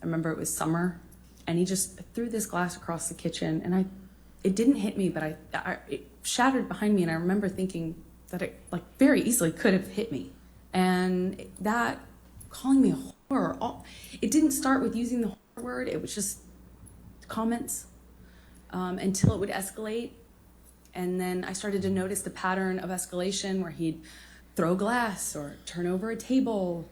I remember it was summer, and he just threw this glass across the kitchen, and it didn't hit me, but it shattered behind me, and I remember thinking that it like very easily could have hit me. And that, calling me a whore, it didn't start with using the whore word, it was just comments until it would escalate. And then I started to notice the pattern of escalation where he'd throw glass or turn over a table.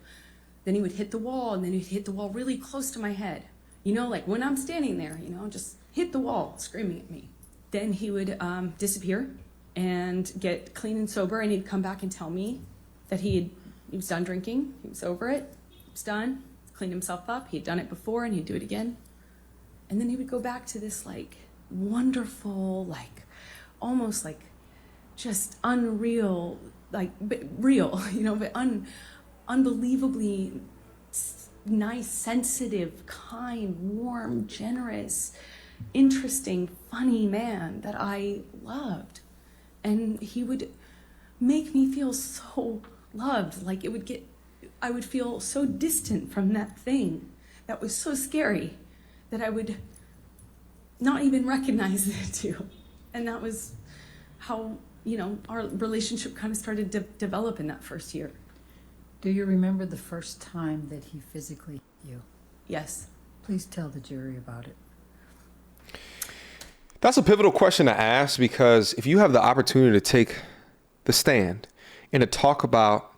Then he would hit the wall, and then he'd hit the wall really close to my head. You know, like when I'm standing there, you know, just hit the wall, screaming at me. Then he would disappear and get clean and sober, and he'd come back and tell me that he was done drinking, he was over it, he was done, cleaned himself up, he'd done it before, and he'd do it again. And then he would go back to this like wonderful, like almost like just unreal, like but real, you know, but unbelievably nice, sensitive, kind, warm, generous, interesting, funny man that I loved. And he would make me feel so loved, like I would feel so distant from that thing that was so scary that I would not even recognize it too. And that was how, you know, our relationship kind of started to develop in that first year. Do you remember the first time that he physically hit you? Yes. Please tell the jury about it. That's a pivotal question to ask, because if you have the opportunity to take the stand and to talk about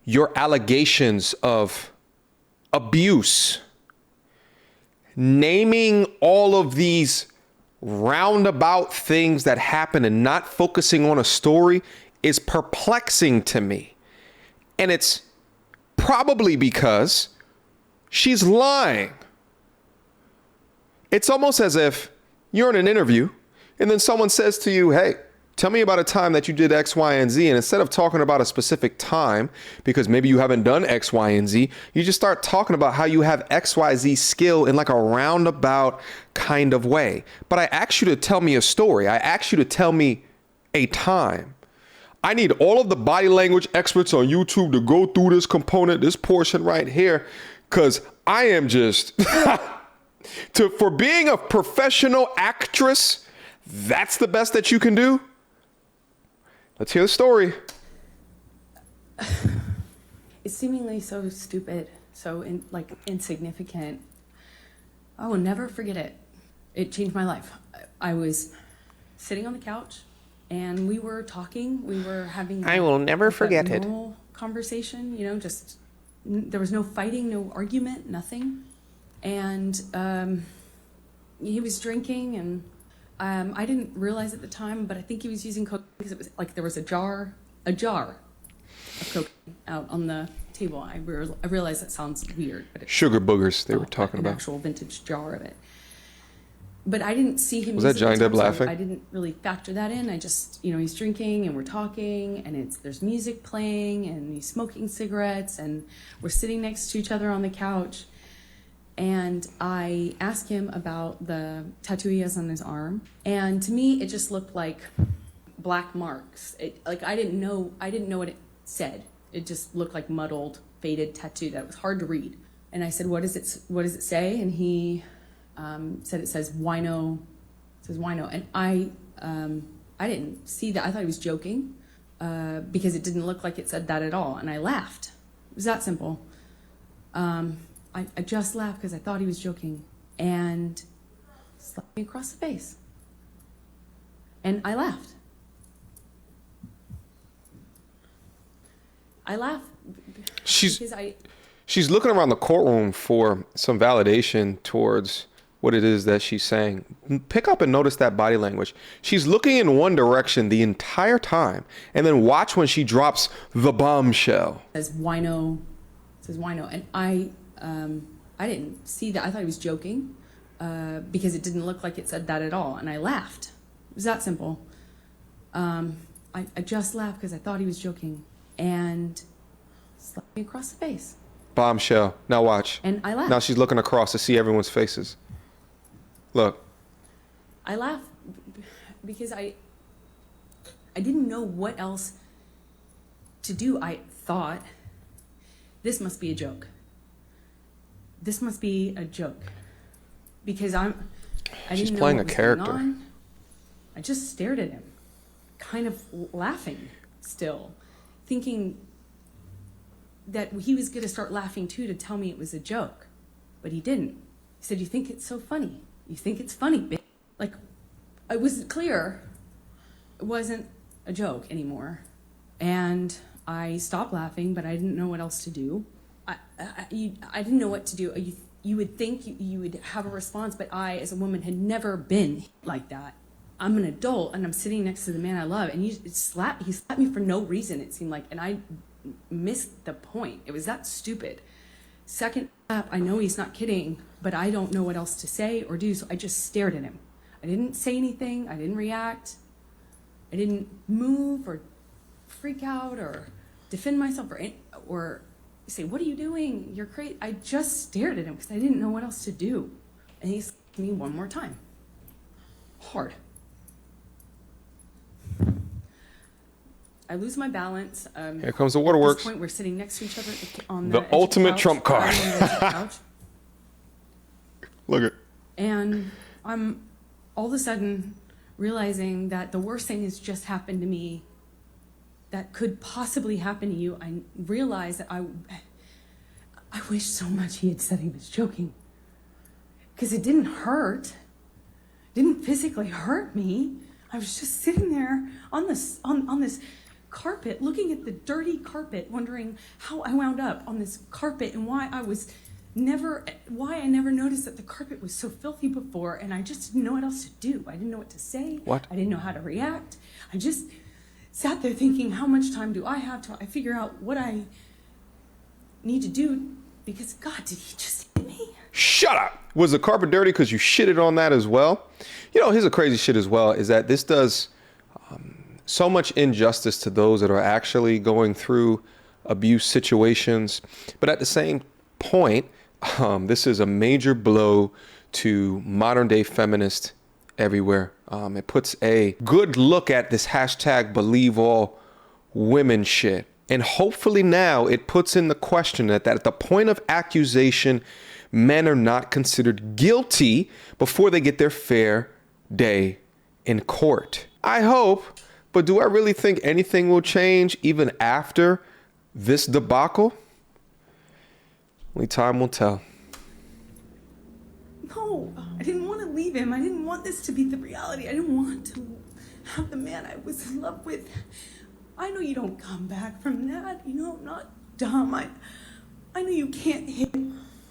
your allegations of abuse, naming all of these roundabout things that happen and not focusing on a story is perplexing to me. And it's probably because she's lying. It's almost as if you're in an interview and then someone says to you, hey, tell me about a time that you did X, Y, and Z. And instead of talking about a specific time, because maybe you haven't done X, Y, and Z, you just start talking about how you have X, Y, Z skill in like a roundabout kind of way. But I asked you to tell me a story. I asked you to tell me a time. I need all of the body language experts on YouTube to go through this component, this portion right here, because I am just, for being a professional actress, that's the best that you can do. Let's hear the story. It's seemingly so stupid, so insignificant. I will never forget it. It changed my life. I was sitting on the couch, and we were talking. We were having. I will never forget it. Normal conversation, you know, just there was no fighting, no argument, nothing. And he was drinking, and I didn't realize at the time, but I think he was using cocaine because it was like there was a jar of cocaine out on the table. I realize that sounds weird, but it's sugar boogers they were talking about. An actual vintage jar of it. But I didn't see him. Was that Johnny Depp laughing? I didn't really factor that in. I just, you know, he's drinking and we're talking, and there's music playing, and he's smoking cigarettes, and we're sitting next to each other on the couch. And I asked him about the tattoo he has on his arm, and to me, it just looked like black marks. I didn't know what it said. It just looked like muddled, faded tattoo that was hard to read. And I said, "What does it say?" And he said it says wino. It says wino, and I didn't see that. I thought he was joking because it didn't look like it said that at all, and I laughed. It was that simple. I just laughed because I thought he was joking, and slapped me across the face. And I laughed. I laughed because she's looking around the courtroom for some validation towards what it is that she's saying. Pick up and notice that body language. She's looking in one direction the entire time, and then watch when she drops the bombshell. It says wino, and I didn't see that. I thought he was joking because it didn't look like it said that at all, and I laughed. It was that simple. I just laughed because I thought he was joking, and slapped me across the face. Bombshell. Now watch. And I laughed. Now she's looking across to see everyone's faces. Look. I laughed because I didn't know what else to do. I thought, this must be a joke. this must be a joke. Because I She's didn't know playing what a was character. going on. I just stared at him, kind of laughing still, thinking that he was going to start laughing too to tell me it was a joke. But he didn't. He said, "You think it's so funny? You think it's funny, bitch?" Like, it was clear it wasn't a joke anymore. And I stopped laughing, but I didn't know what else to do. I didn't know what to do. You would think you would have a response, but I, as a woman, had never been like that. I'm an adult, and I'm sitting next to the man I love, and he slapped me for no reason, it seemed like, and I missed the point. It was that stupid. Second slap, I know he's not kidding, but I don't know what else to say or do, so I just stared at him. I didn't say anything. I didn't react. I didn't move or freak out or defend myself or say, "What are you doing? You're crazy." I just stared at him because I didn't know what else to do. And he slapped me one more time. Hard. I lose my balance. Here comes the At waterworks. this point, we're sitting next to each other on The edge of ultimate couch, trump card. on the edge of the couch. Look at. And I'm all of a sudden realizing that the worst thing has just happened to me that could possibly happen to you. I realized that I wish so much he had said he was joking. Because it didn't hurt. It didn't physically hurt me. I was just sitting there on this carpet, looking at the dirty carpet, wondering how I wound up on this carpet and why I never noticed that the carpet was so filthy before, and I just didn't know what else to do. I didn't know what to say. What? I didn't know how to react. I just sat there thinking, how much time do I have till I figure out what I need to do? Because, God, did he just hit me? Shut up. Was the carpet dirty because you shitted on that as well? You know, here's a crazy shit as well, is that this does so much injustice to those that are actually going through abuse situations. But at the same point, this is a major blow to modern day feminists everywhere. It puts a good look at this hashtag believe all women shit. And hopefully now it puts in the question that at the point of accusation, men are not considered guilty before they get their fair day in court. I hope, but do I really think anything will change even after this debacle? Only time will tell. No, I didn't want to leave him. I didn't want this to be the reality. I didn't want to have the man I was in love with. I know you don't come back from that. You know, I'm not dumb. I know you can't hit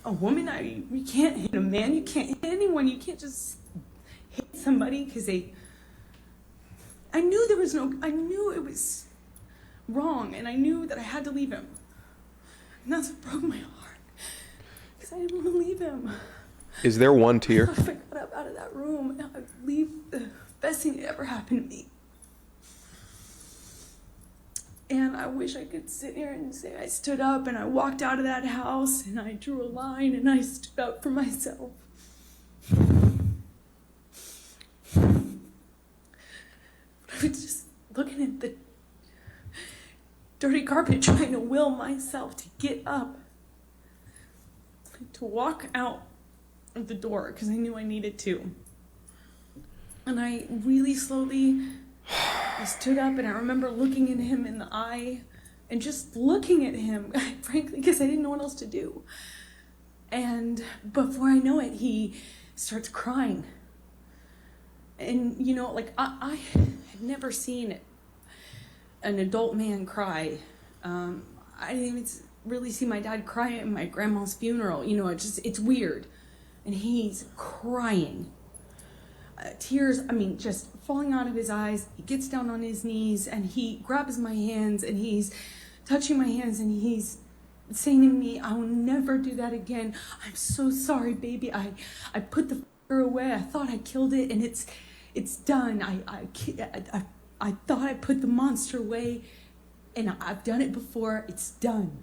a woman. You can't hit a man. You can't hit anyone. You can't just hit somebody because I knew it was wrong, and I knew that I had to leave him. And that's what broke my heart, because I didn't want to leave him. Is there one tear? If I got up out of that room, I'd leave the best thing that ever happened to me. And I wish I could sit here and say I stood up and I walked out of that house and I drew a line and I stood up for myself. But I was just looking at the dirty carpet, trying to will myself to get up, to walk out of the door because I knew I needed to. And I really slowly stood up, and I remember looking at him in the eye and just looking at him, frankly, because I didn't know what else to do. And before I know it, he starts crying. And, you know, like, I had never seen an adult man cry. I didn't even really see my dad cry at my grandma's funeral. You know, it's weird. And he's crying. Tears, just falling out of his eyes. He gets down on his knees and he grabs my hands and he's touching my hands and he's saying to me, "I will never do that again. I'm so sorry, baby. I put the f***er away. I thought I killed it and it's done. I thought I put the monster away and I've done it before. It's done."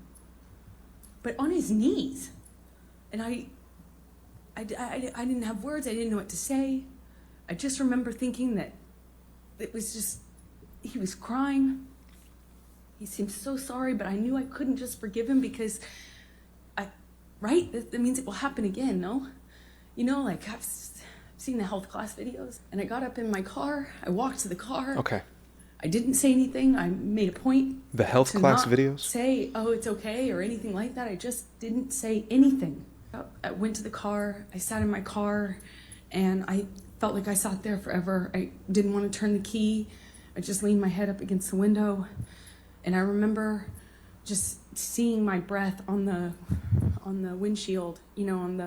But on his knees. And I didn't have words. I didn't know what to say. I just remember thinking that it was just, he was crying. He seemed so sorry, but I knew I couldn't just forgive him because right? That means it will happen again, no? You know, like I've seen the health class videos, and I got up in my car, I walked to the car. Okay. I didn't say anything. I made a point. The health to class not videos? say, oh, it's okay or anything like that. I just didn't say anything. I went to the car. I sat in my car, and I felt like I sat there forever. I didn't want to turn the key. I just leaned my head up against the window, and I remember just seeing my breath on the windshield, you know, on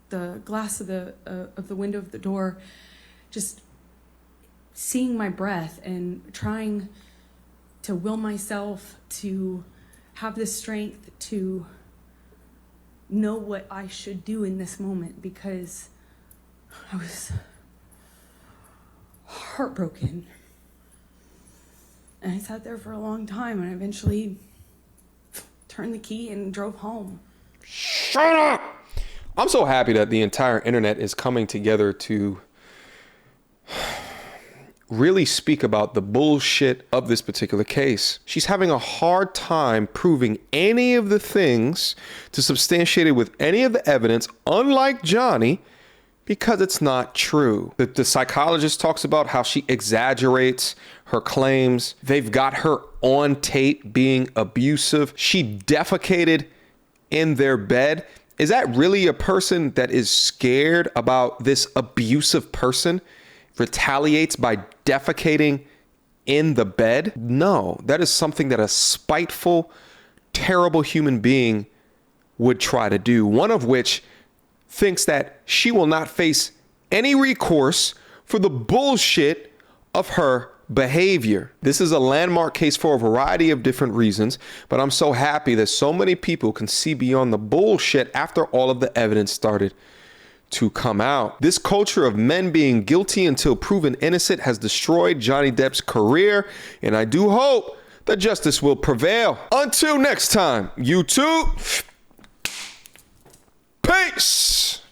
the glass of the window of the door, just seeing my breath and trying to will myself to have the strength to know what I should do in this moment, because I was heartbroken. And I sat there for a long time, and I eventually turned the key and drove home. Shut up! I'm so happy that the entire internet is coming together to really speak about the bullshit of this particular case. She's having a hard time proving any of the things to substantiate it with any of the evidence, unlike Johnny, because it's not true. The psychologist talks about how she exaggerates her claims. They've got her on tape being abusive. She defecated in their bed. Is that really a person that is scared about this abusive person retaliates by defecating in the bed? No, that is something that a spiteful, terrible human being would try to do. One of which thinks that she will not face any recourse for the bullshit of her behavior. This is a landmark case for a variety of different reasons, but I'm so happy that so many people can see beyond the bullshit after all of the evidence started to come out. This culture of men being guilty until proven innocent has destroyed Johnny Depp's career, and I do hope that justice will prevail. Until next time, YouTube, peace.